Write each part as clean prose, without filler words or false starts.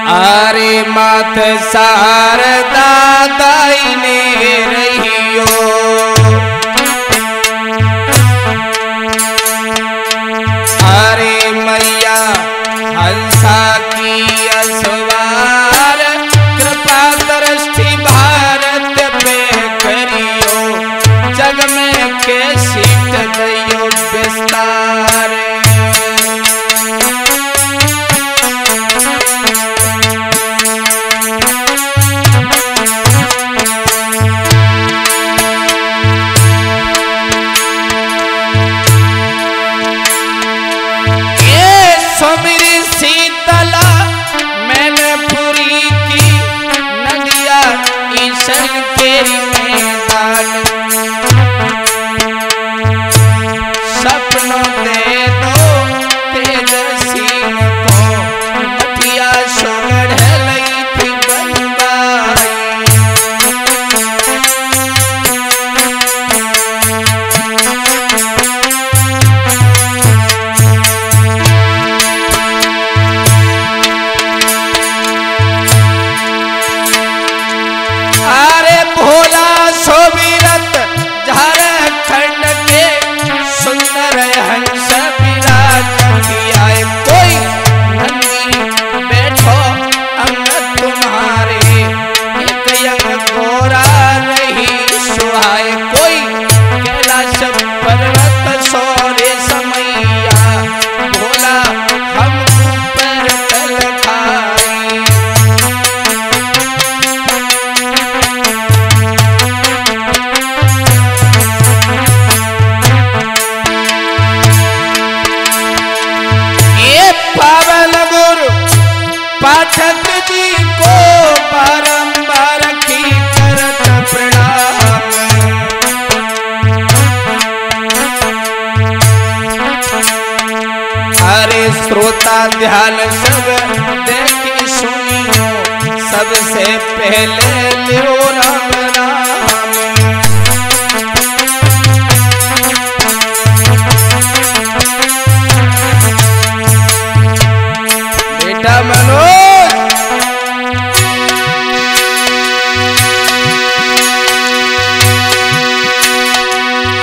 आरे मात शारदा दाईने रहियो, आरे मैया हंसा की असवार, कृपा दृष्टि भारत पे करियो, जग में के सीट दियो विस्तार। सपनों दे दो तेजसी को, मठिया सोगढ़ लई थी बनवाई। अरे भोला सोबिरत झारखंड के सुंदर हंस विराज आए, कोई नंदी बैठो अंग तुम्हारे, एक यंग गोरा रही सुहाए, कोई कैलाश पर्वत सोरे समैया, भोला हम पर तल खाई। पावन गुरु पाठक जी को बारंबार की करत प्रणाम, अरे श्रोता ध्यान सब देखी सुनियो, सबसे पहले लियो राम नाम। बेटा मनोज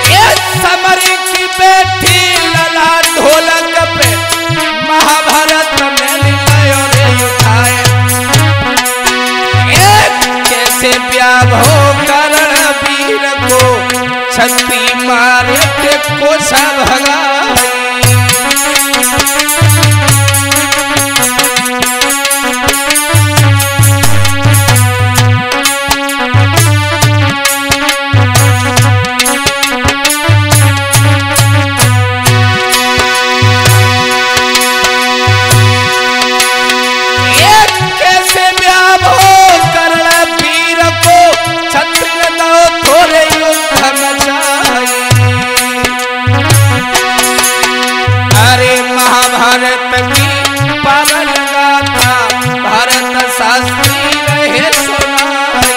ये समर की बैठी लला ढोलक पे, महाभारत में लियो रे उठाए, कैसे ब्याह हो करण वीर को, छत्ती मारे के कोसा भगाई। भारत की पावन गाथा, भारत शास्त्री रहे सुनाई।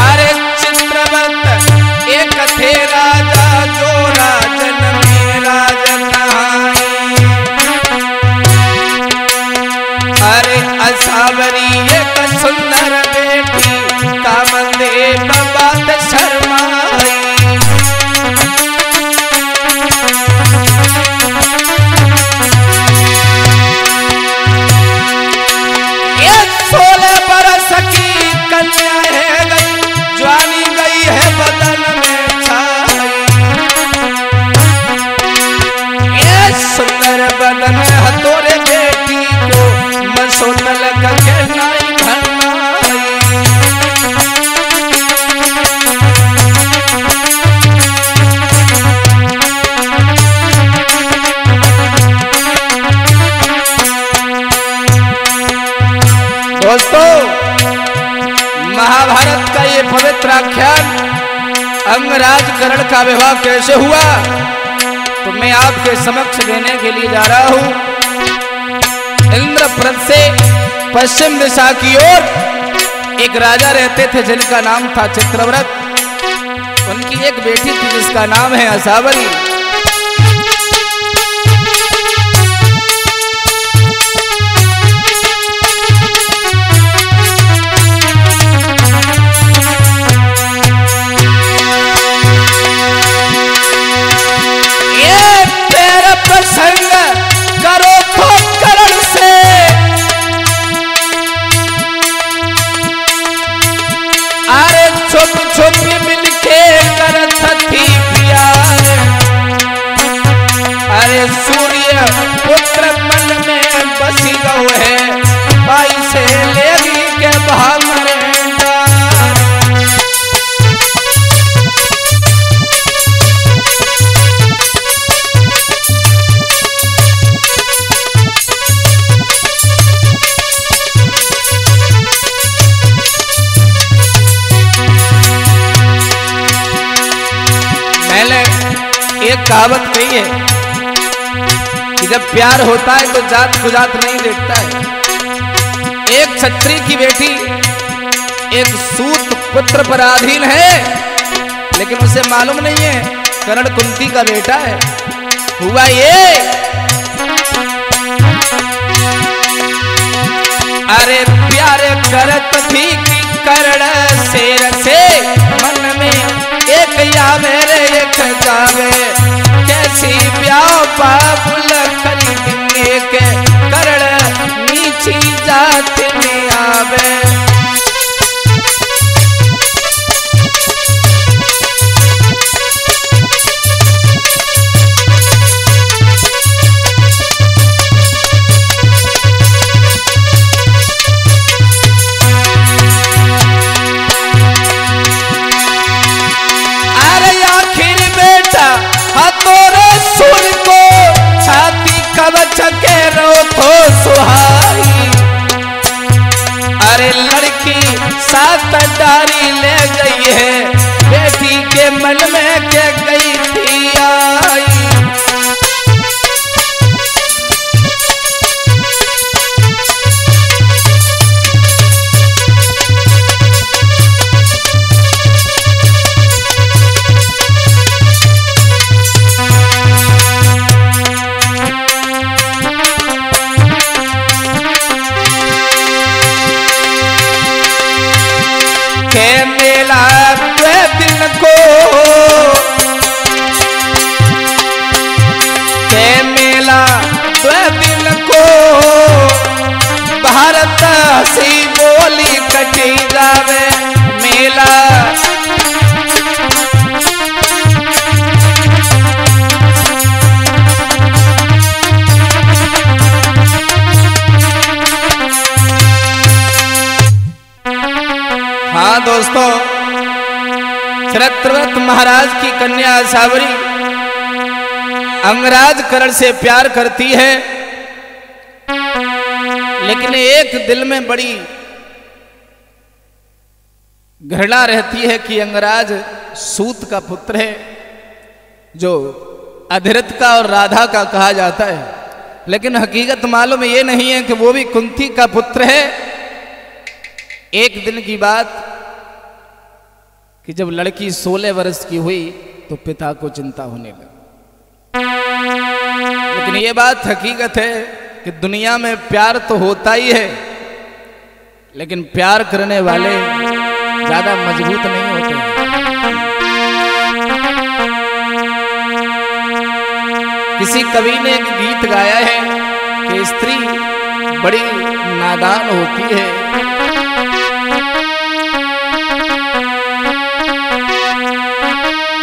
अरे चित्रवत एक थे राजा, जो राजन में राजन असावरी एक सुंदर बेटी, कामदेव बात शर्माई। ये 16 बरस की कन्या है गई, जवानी गई है बदन में छाई। ये सुंदर बदन हथोरे बेटी को, सोतल के नाई भरनाई। दोस्तों, महाभारत का ये पवित्र आख्यान अंगराज कर्ण का विवाह कैसे हुआ, तो मैं आपके समक्ष देने के लिए जा रहा हूं। इंद्रप्रस्थ से पश्चिम दिशा की ओर एक राजा रहते थे जिनका नाम था चित्रव्रत। उनकी एक बेटी थी जिसका नाम है असावरी। ये तेरा प्रसंग करो तो करण से, अरे छुप छुप मिलके करत थी प्यार। अरे सूर्य पुत्र मन में बसी गौ है, बाई से लेगी के भामरे। एक कहावत कही है कि जब प्यार होता है तो जात कुजात नहीं देखता है। एक क्षत्रिय की बेटी एक सूत पुत्र पर अधीन है, लेकिन उसे मालूम नहीं है कर्ण कुंती का बेटा है। हुआ ये, अरे प्यार करत थी कि कर्ण शेर से, मन में एक यावे रे एक जावे, कैसी ब्याह बाबुल खरीदने के कर्ण नीची जात में आवे। सुर को छाती कवच के रो तो सुहाई, अरे लड़की सात डारी ले गई है, बेटी के मन में के गई थी आई। भारत हसी बोली कटी जावे मेला, हाँ दोस्तों, चित्रव्रत महाराज की कन्या असावरी अंगराज कर्ण से प्यार करती है, लेकिन एक दिल में बड़ी घृणा रहती है कि अंगराज सूत का पुत्र है, जो अधिरथ का और राधा का कहा जाता है, लेकिन हकीकत मालूम ये नहीं है कि वो भी कुंती का पुत्र है। एक दिन की बात कि जब लड़की 16 वर्ष की हुई तो पिता को चिंता होने लगी, लेकिन ये बात हकीकत है कि दुनिया में प्यार तो होता ही है, लेकिन प्यार करने वाले ज्यादा मजबूत नहीं होते। किसी कवि ने एक गीत गाया है कि स्त्री बड़ी नादान होती है,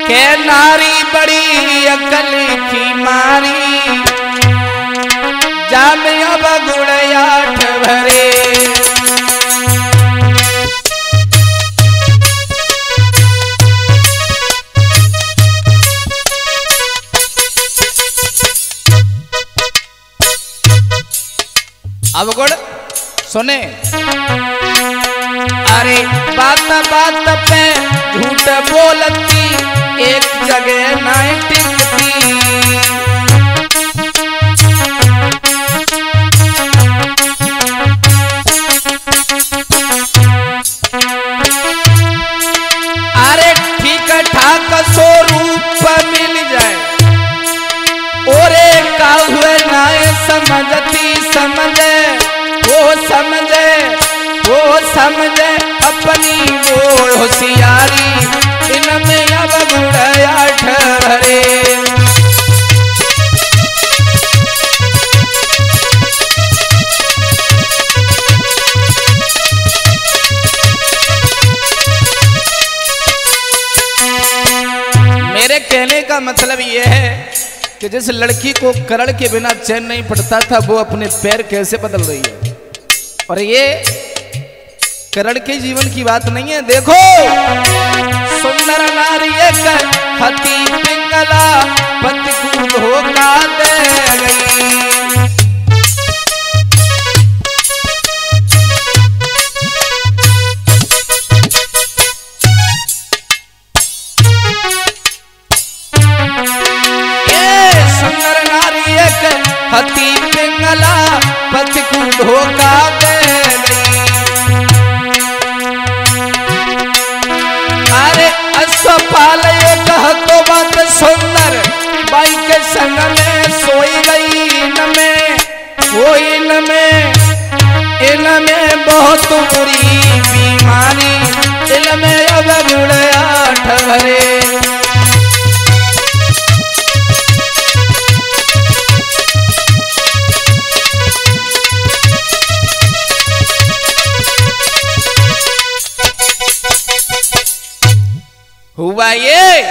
के नारी बड़ी अकल की मारी, जामिया बगुड़याठ भरे। अवगुण सुने, अरे बात बात पे झूठ बोलती, एक जगह नहीं टिकती। समझे अपनी वो होशियारी, इनमें अब गुण आठ भरे। मेरे कहने का मतलब यह है कि जिस लड़की को करण के बिना चैन नहीं पड़ता था, वो अपने पैर कैसे बदल रही है। और ये करण के जीवन की बात नहीं है। देखो, सुंदर नारी एक हती पिंगला, पति कूद होका दे गई। हती पिंगला पति को धोखा दे गई। अरे असपाल ये कह तो बात सुंदर, बाई के संग में सोई गई। इनमें बहुत बुरी बीमारी, इनमें अब गुण आठ भरे। हुआ ये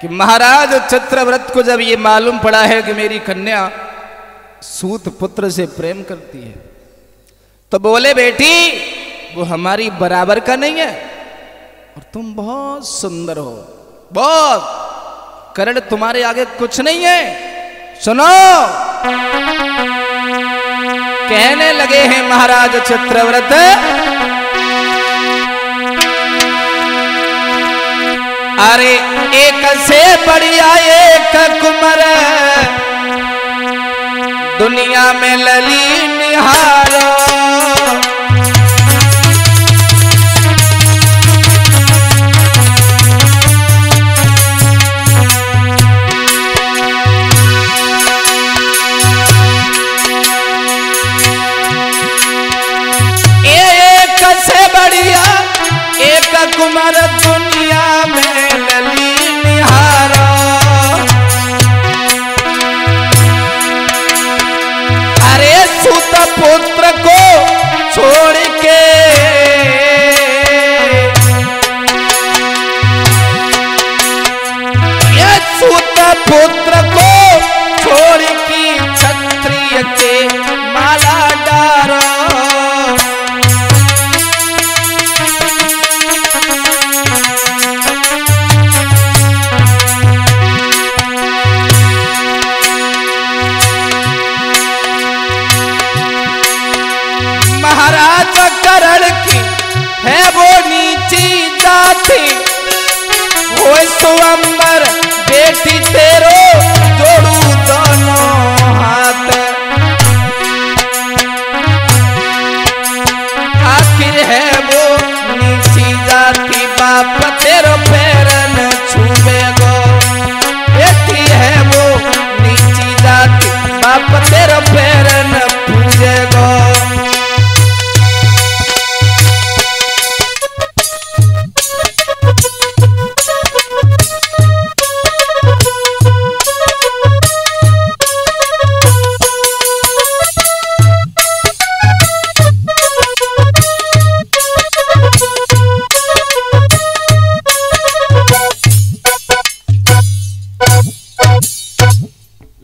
कि महाराज चित्रव्रत को जब ये मालूम पड़ा है कि मेरी कन्या सूत पुत्र से प्रेम करती है, तो बोले बेटी वो हमारी बराबर का नहीं है और तुम बहुत सुंदर हो, बहुत, करण तुम्हारे आगे कुछ नहीं है। सुनो, कहने लगे हैं महाराज चित्रव्रत, अरे एक से बढ़िया एक कुंवर, दुनिया में लली निहारो। एक से बढ़िया एक कुंवर, दुनिया में लली निहारो। अरे सूत पुत्र को छोड़ के, ये सूत पुत्र को छोड़ की क्षत्रिय के माला डारो। महाराज करण की है वो नीची जाति, वो स्वयंवर बेटी तेरो जोड़ू दोनों हाथ। आखिर है वो नीची जाति, बाप तेरो पैर न छूबे गो। बेटी है वो नीची जाति, बाप तेरो पैर न पूजे गो।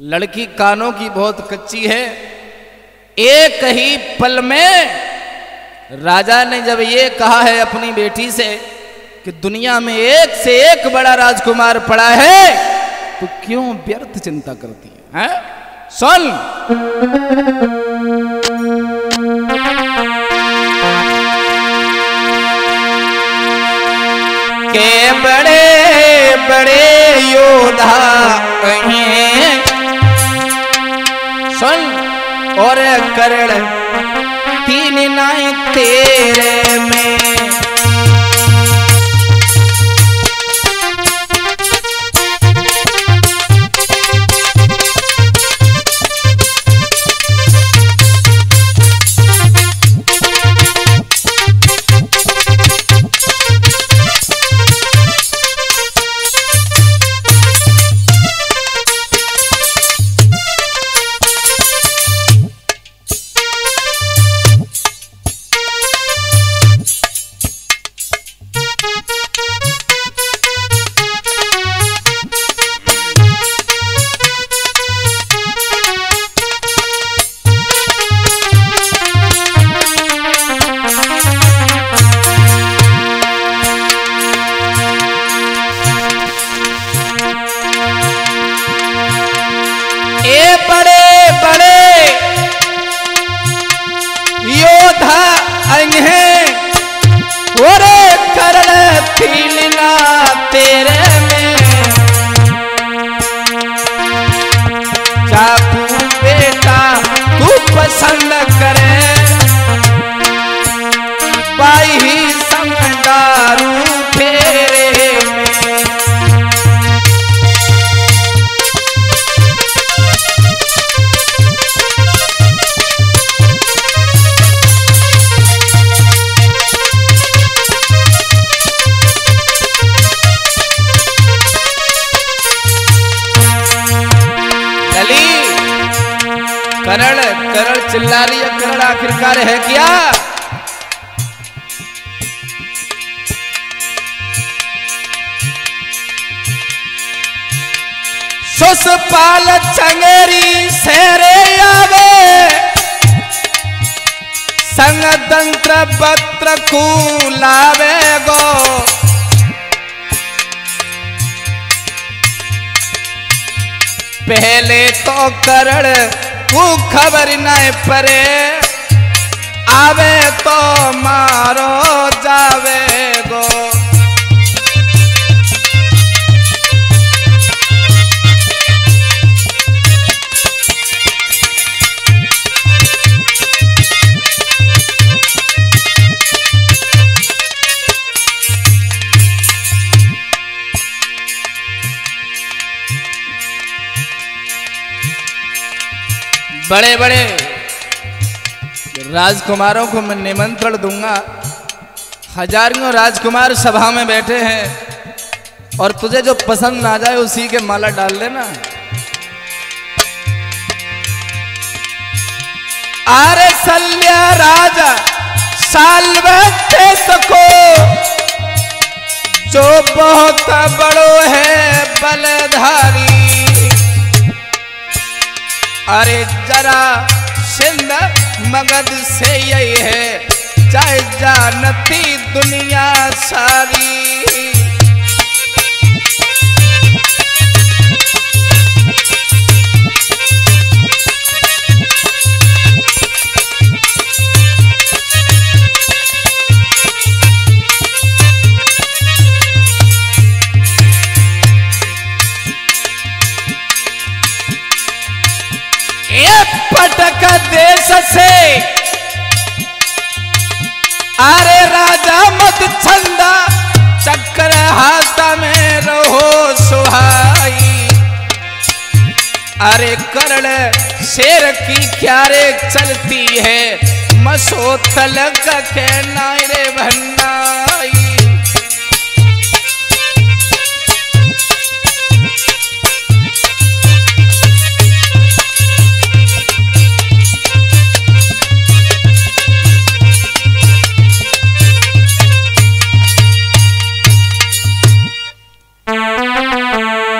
लड़की कानों की बहुत कच्ची है। एक ही पल में राजा ने जब ये कहा है अपनी बेटी से कि दुनिया में एक से एक बड़ा राजकुमार पड़ा है, तो क्यों व्यर्थ चिंता करती है? सुन, के बड़े बड़े योद्धा कहीं, सुन, और करण तीन नाई तेरे में। बड़े बड़े योद्धा आएंगे ओरे करण थीलना तेरे में चाकू बेटा तू पसंद करे पाई ही संगदारू फेरे में। करण करण चिल्ला रही है, करण आखिरकार है क्या? सुसपाल चंगेरी सेरे आवे संग तंत्र पत्र कूलावे गो पहले तो करण को खबर न परे आवे तो मारो जावे गो। बड़े बड़े राजकुमारों को मैं निमंत्रण दूंगा, हजारों राजकुमार सभा में बैठे हैं और तुझे जो पसंद आ जाए उसी के माला डाल लेना। आरे सल्य राजा साल्वते सको जो बहुत बड़ो है बलधारी अरे जरा सिंध मगध से यही है चाहे जानती दुनिया सारी। पटक देश से अरे राजा मत छंदा चक्कर हाथ में रहो सुहाई अरे करण शेर की क्यारे चलती है मसो तलक के नायरे भन्नाई।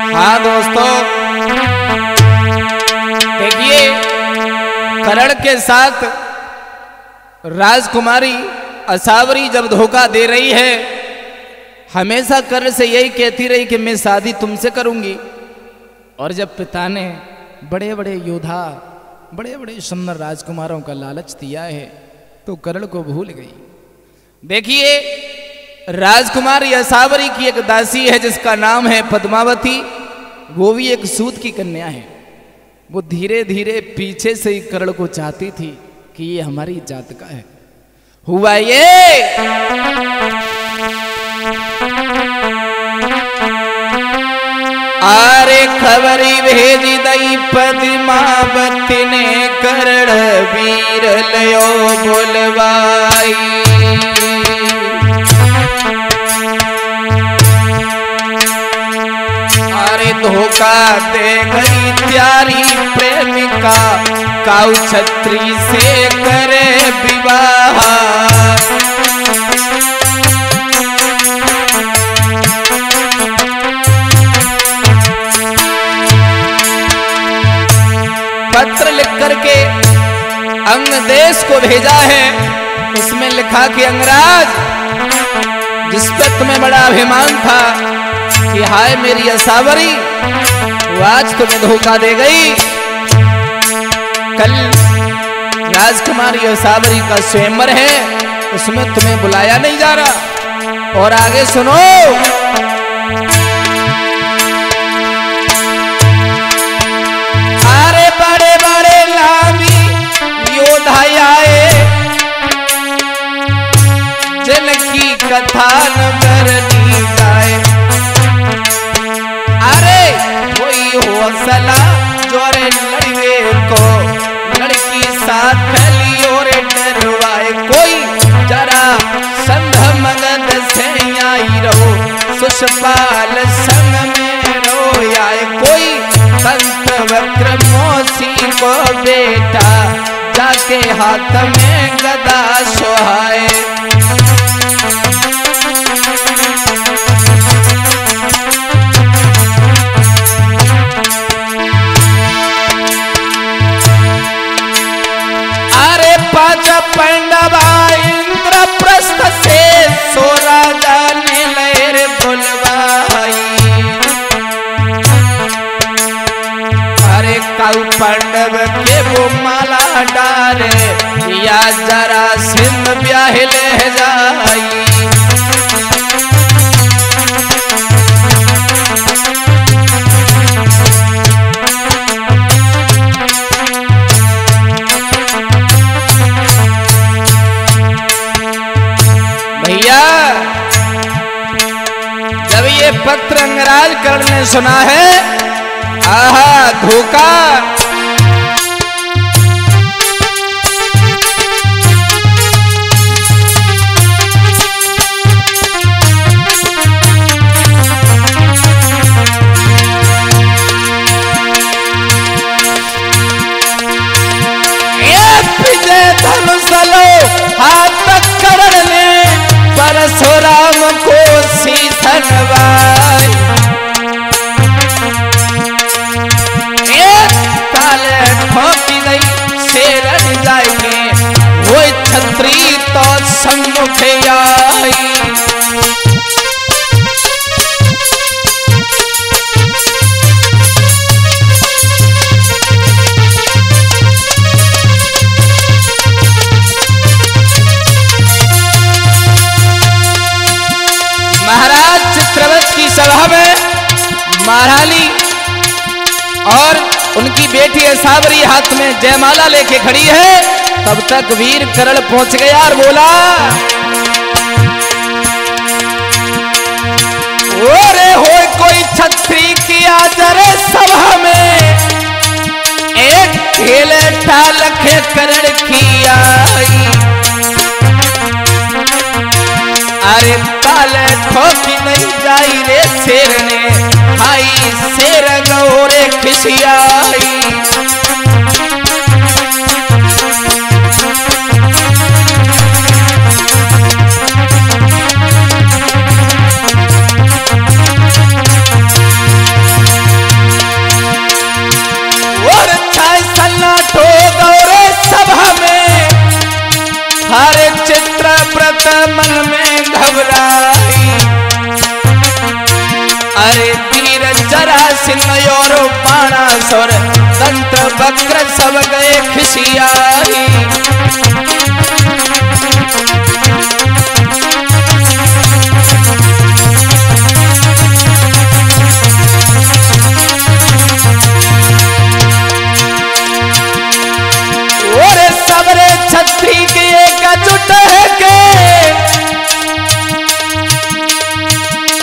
हाँ दोस्तों देखिए करण के साथ राजकुमारी असावरी जब धोखा दे रही है हमेशा कर्ण से यही कहती रही कि मैं शादी तुमसे करूंगी और जब पिता ने बड़े बड़े योद्धा बड़े बड़े सुंदर राजकुमारों का लालच दिया है तो कर्ण को भूल गई। देखिए राजकुमारी असावरी की एक दासी है जिसका नाम है पद्मावती, वो भी एक सूत की कन्या है। वो धीरे धीरे पीछे से ही कर्ण को चाहती थी कि ये हमारी जात का है। हुआ ये आरे खबरी भेजी दई पद्मावती ने कर्ण वीर लयो बोलवाई। धोखा दे गई प्यारी प्रेमिका काऊ छत्री से करे विवाह। पत्र लिख करके अंग देश को भेजा है, उसमें लिखा कि अंगराज जिस पर तुम्हें बड़ा अभिमान था कि हाय मेरी असावरी वो आज तुम्हें धोखा दे गई। कल राजकुमारी साबरी का स्वयंवर है, उसमें तुम्हें बुलाया नहीं जा रहा। और आगे सुनो, अरे बड़े बड़े नामी योद्धा आए, जिनकी कथा न करनी जाए। अरे कोई हो सला जोरे लड़वे को लड़की साथ लियो रे डरवाए। कोई जरा संध मगध से आई रहो, सुषपाल संग में रोयाए। कोई संत वक्र मौसी को बेटा, जाके हाथ में गदा सोहाए। पांडवा इंद्रप्रस्थ से सो राजा ने लहर बुलवाई। अरे काउ पांडव के वो माला डाले, या जरा सिंह ब्याह ले जाई। जब ये पत्र अंगराज कर्ण ने सुना है, आहा धोखा। विजय धनुष लो हाथ कर्ण ने, परशुराम को सीधा नवाई। एक काले ठोकी गई शेरन जाएंगे, वो छत्री तो सम्मुख आई। महाराज चित्रवत की सभा में महारानी और उनकी बेटी साबरी हाथ में जयमाला लेके खड़ी है। तब तक वीर करण पहुंच गया और बोला, ओरे हो कोई छत्री किया जरे सभा में, एक खेले टाल के करण की आई। अरे ताले ठोकी नहीं जाई रे शेर ने, हाई शेर गौरे खिसियाई। और छाई सन्नाटो गौरे सभा में, हरे चित्रव्रत मन में घबराई। अरे वीर जरासिंह और बाणासुर दंत वक्र सब गए खिसियाई। और सबरे छत्री के एकजुट है के,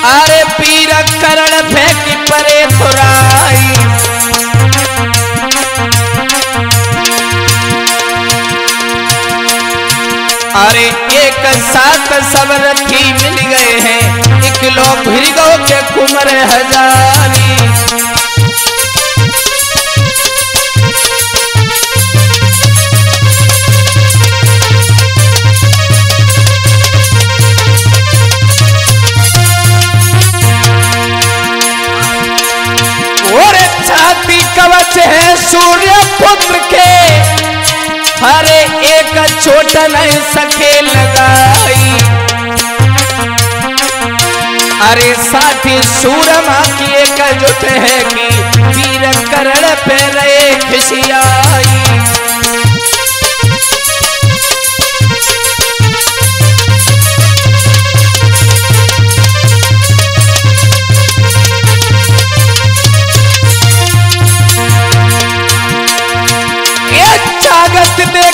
अरे पीर करण फेंकी परे थुराई। अरे एक साथ सब रथी मिल गए हैं, एक लोग भृगो के कुमर हजारी। और छाती कवच है सूर्य पुत्र के, हरे एक छोट नहीं सके लगाई। अरे साथी सूरमा की एकजुट है कि वीर करण पे रहे खिसियाई।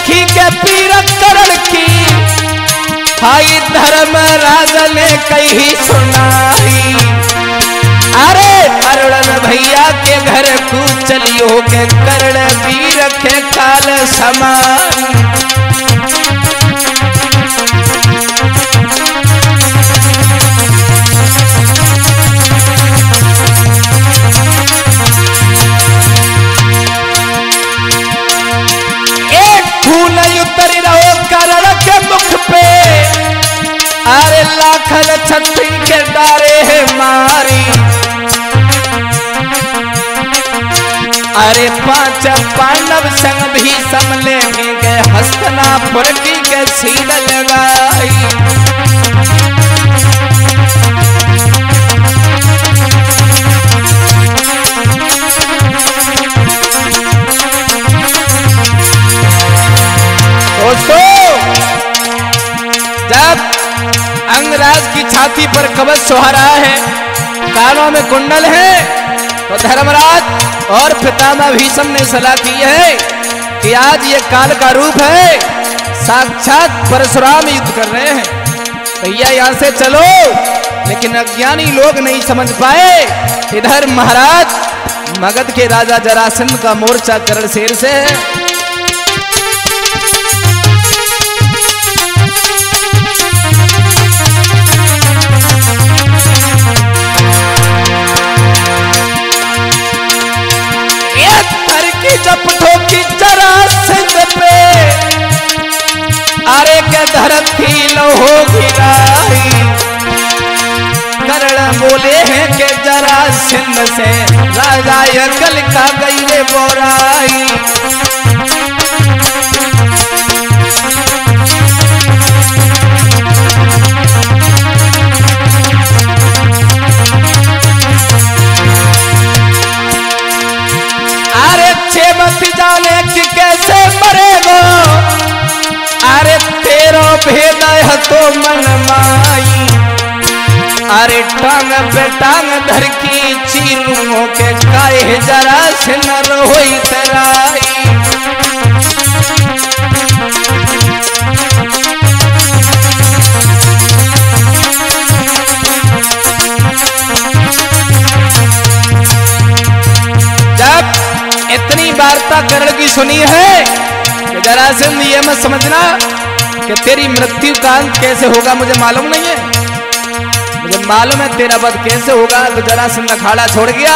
देखी के पीर करण की हाई धर्मराज ने कही सुनाई। अरे अरुण भैया के घर को चलियो के करण वीर के काल समान। उतर रहो करण के मुख पे, अरे लाखन छत्री के डारे है मारी। अरे 5 पांडव संग भी समलेंगे के हस्तनापुर की के सीध लगाई। जब अंगराज की छाती पर कवच सोहरा है, कानों में कुंडल है, तो धर्मराज और पितामह भीष्म ने सलाह की है कि आज ये काल का रूप है, साक्षात परशुराम युद्ध कर रहे हैं, भैया यहां से चलो। लेकिन अज्ञानी लोग नहीं समझ पाए। इधर महाराज मगध के राजा जरासंध का मोर्चा करण शेर से है। जब ठोकी जरासंध पे, अरे के धरती लहो गिराई। कर्ण बोले हैं कि जरासंध से राजा यकल का गई रे बोराई। जाने कि कैसे मरेगो, अरे तेरो भेद है तो मन माई। अरे टांग पे टांग धर की चीरूं के काहे जरासंध रोई तराई। इतनी वार्ता करण की सुनी है कि जरासंध ये मत समझना कि तेरी मृत्यु का अंत कैसे होगा मुझे मालूम नहीं है। मुझे मालूम है तेरा वध कैसे होगा। तो जरासंध अखाड़ा छोड़ गया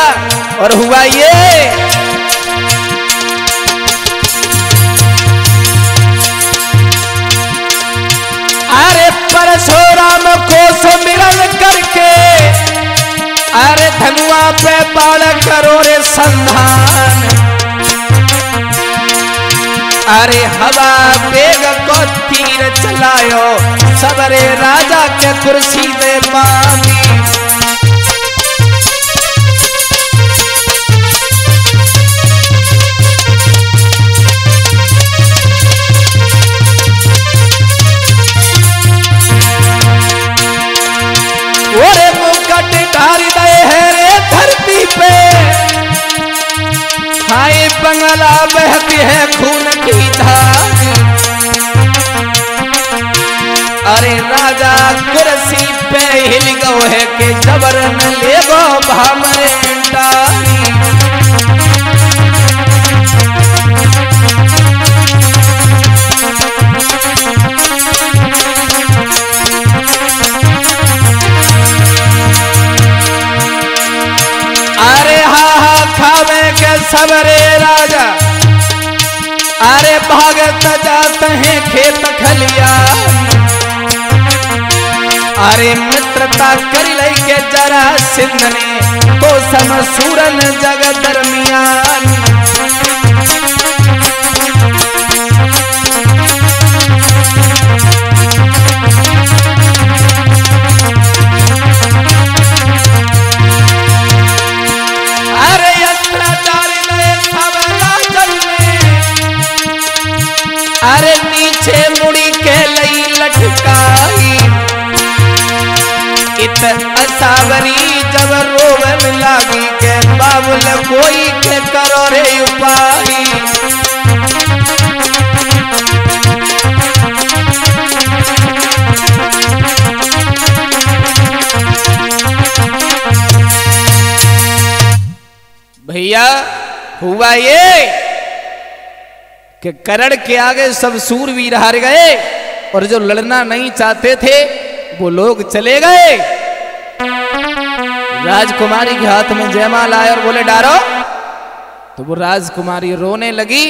और हुआ ये, अरे परशुराम को सुमिरन करके, अरे धनुआ पे बाण करो रे संधान। अरे हवा बेग को तीर चलायो, सबरे राजा के कुर्सी पे बांधी। ओरे मुकुट ढारी दे है रे धरती पे, हाय बंगला बहती है खून की धार। अरे राजा कुर्सी पे हिल गो है कि जबर न ले गो भामरे डारी। अरे हा खावे के सबरे राजा, अरे भागत जाते हैं खेत खलियान। अरे मित्रता कर लई के जरासंध ने तो समसूरन जग दरमियान। अरे नीचे मुड़ी के लई लटकाई। इत असावरी जब रोवन लागी के बाबुल कोई के करो रे उपाई। किया। हुआ ये कि कर्ण के आगे सब सूरवीर हार गए और जो लड़ना नहीं चाहते थे वो लोग चले गए। राजकुमारी के हाथ में जयमाल आया और बोले डारो, तो वो राजकुमारी रोने लगी।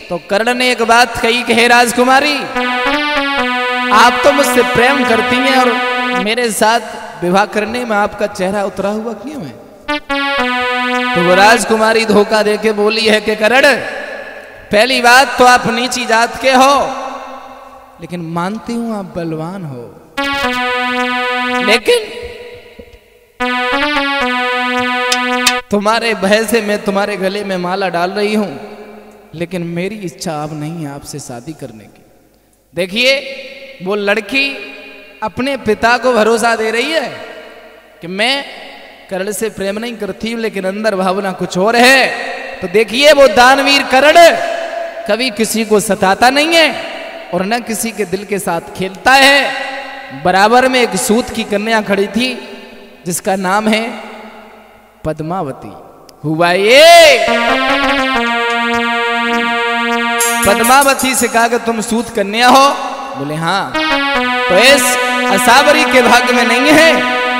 तो कर्ण ने एक बात कही कि हे राजकुमारी, आप तो मुझसे प्रेम करती हैं और मेरे साथ विवाह करने में आपका चेहरा उतरा हुआ क्यों है? तो वो राजकुमारी धोखा देके बोली है कि कर्ण, पहली बात तो आप नीची जात के हो, लेकिन मानती हूं आप बलवान हो, लेकिन तुम्हारे भय से मैं तुम्हारे गले में माला डाल रही हूं, लेकिन मेरी इच्छा अब नहीं है आपसे शादी करने की। देखिए वो लड़की अपने पिता को भरोसा दे रही है कि मैं कर्ण से प्रेम नहीं करती हूं, लेकिन अंदर भावना कुछ और है। तो देखिए वो दानवीर कर्ण कभी किसी को सताता नहीं है और न किसी के दिल के साथ खेलता है। बराबर में एक सूत की कन्या खड़ी थी जिसका नाम है पद्मावती। हुआ ये पद्मावती से कहा कि तुम सूत कन्या हो? बोले हाँ। तो इस असावरी के भाग्य में नहीं है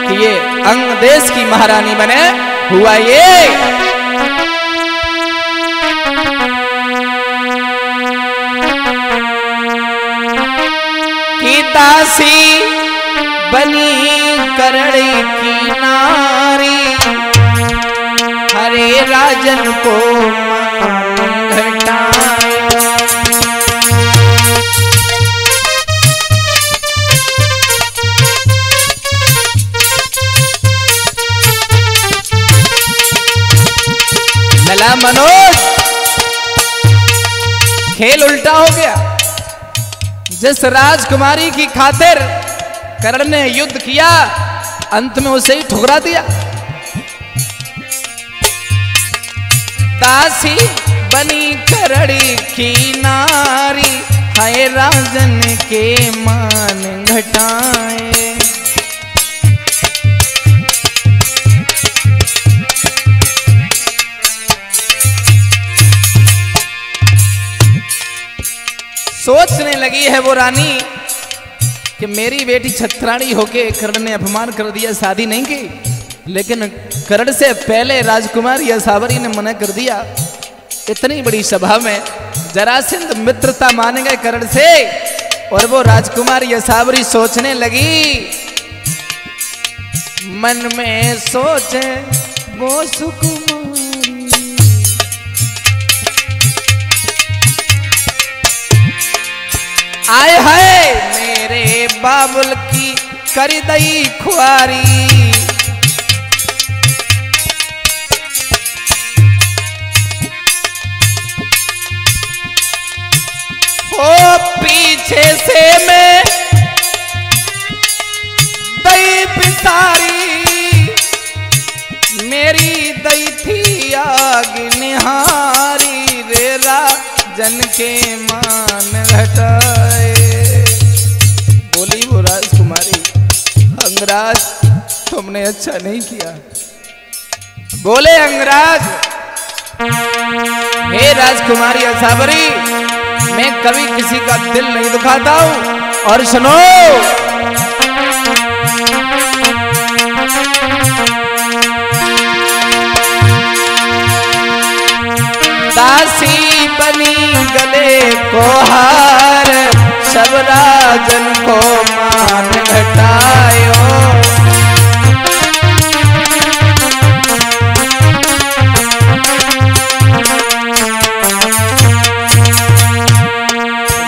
कि ये अंग देश की महारानी बने। हुआ ये कि दासी बनी कर्ण की नारी, हरे राजन को घटाए। लला मनोज, खेल उल्टा हो गया। जिस राजकुमारी की खातिर कर्ण ने युद्ध किया, अंत में उसे ही ठुकरा दिया। दासी बनी कर्ण की नारी, हाय राजन के मान घटाए। सोचने लगी है वो रानी कि मेरी बेटी छत्राणी होके कर्ण ने अपमान कर दिया, शादी नहीं की। लेकिन कर्ण से पहले राजकुमारी असावरी ने मना कर दिया। इतनी बड़ी सभा में जरासंध मित्रता माने गए कर्ण से, और वो राजकुमारी असावरी सोचने लगी, मन में सोचे वो सुकुमारी, आए हाय मेरे बाबुल की करी दई खुआरी। ओ पीछे से मैं दई पिसारी, मेरी दई थी आग निहारी, रे राजन के मान घटाए। बोली वो राजकुमारी, अंगराज तुमने अच्छा नहीं किया। बोले अंगराज, हे राजकुमारी असावरी, मैं कभी किसी का दिल नहीं दुखाता हूं। और सुनो, दासी बनी गले को हार, सब राजन को मान घटायो।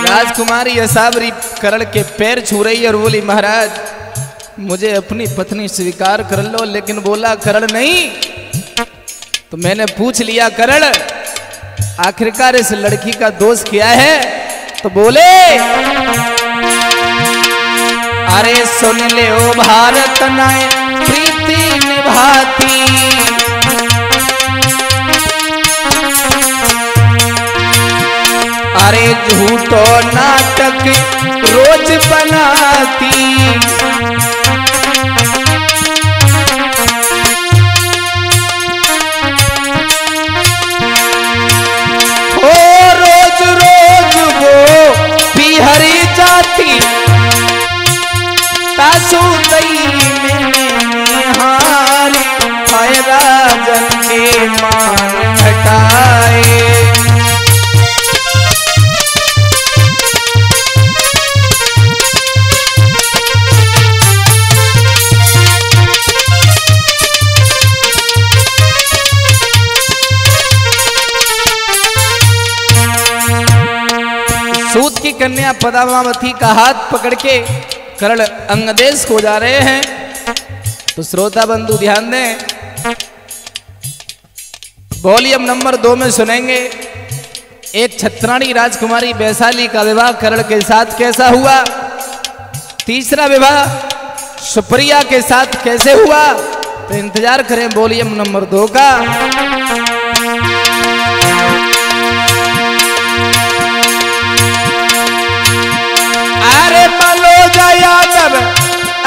राजकुमारी असावरी कर्ण के पैर छू रही है और बोली, महाराज मुझे अपनी पत्नी स्वीकार कर लो। लेकिन बोला कर्ण नहीं। तो मैंने पूछ लिया, कर्ण आखिरकार इस लड़की का दोष क्या है? तो बोले, अरे सुन ले ओ भारत नाय प्रीति निभाती, अरे झूठो नाटक रोज बनाती, उसकी कन्या पद्मावती का हाथ पकड़ के कर्ण अंगदेश को जा रहे हैं। तो श्रोता बंधु ध्यान दें, वॉल्यूम नंबर 2 में सुनेंगे एक छत्राणी राजकुमारी वैशाली का विवाह कर्ण के साथ कैसा हुआ, तीसरा विवाह सुप्रिया के साथ कैसे हुआ। तो इंतजार करें वॉल्यूम नंबर 2 का। अरे मनोजा यादव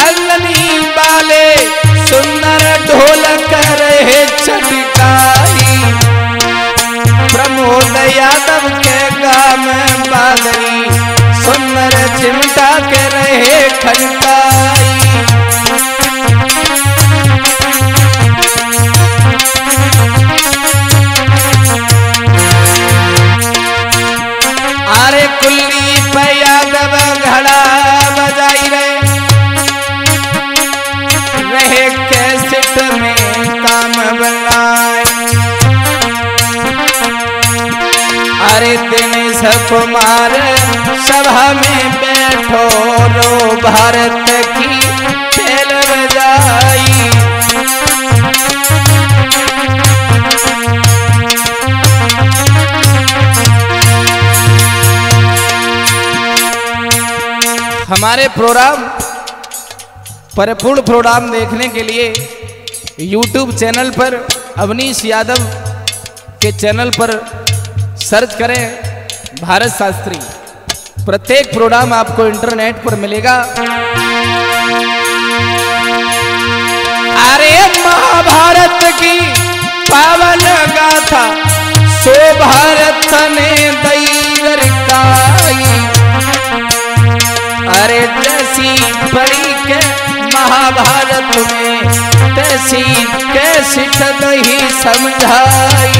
अंगनी वाले सुंदर ढोल कर रहे छटकाई, प्रमोद यादव के गाम बादरी सुंदर चिमटा के रहे खनकाई। अरे कुल्ली पे यादव घड़ा बजाई रहे कैसेट में काम बनाए। अरे दिनेश कुमार सभा में बैठो रो भारत की खेल बजाई। हमारे प्रोग्राम परिपूर्ण प्रोग्राम देखने के लिए YouTube चैनल पर अवनीश यादव के चैनल पर सर्च करें भारत शास्त्री। प्रत्येक प्रोग्राम आपको इंटरनेट पर मिलेगा। अरे महाभारत की पावन गाथा सो भारत ने दैवर काई। अरे जैसी बड़ी के महाभारत में तैसी कैसी नहीं समझाई।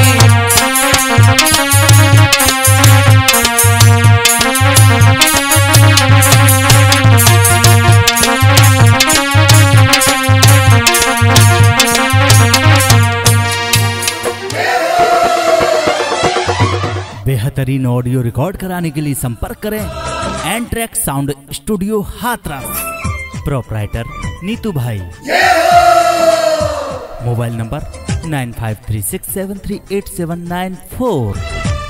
बेहतरीन ऑडियो रिकॉर्ड कराने के लिए संपर्क करें Entrack sound studio Hathras, proprietor Neetu भाई। Mobile number 9536738794।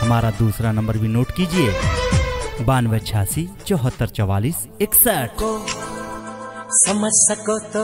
हमारा दूसरा नंबर भी नोट कीजिए 9286744461। समझ सको तो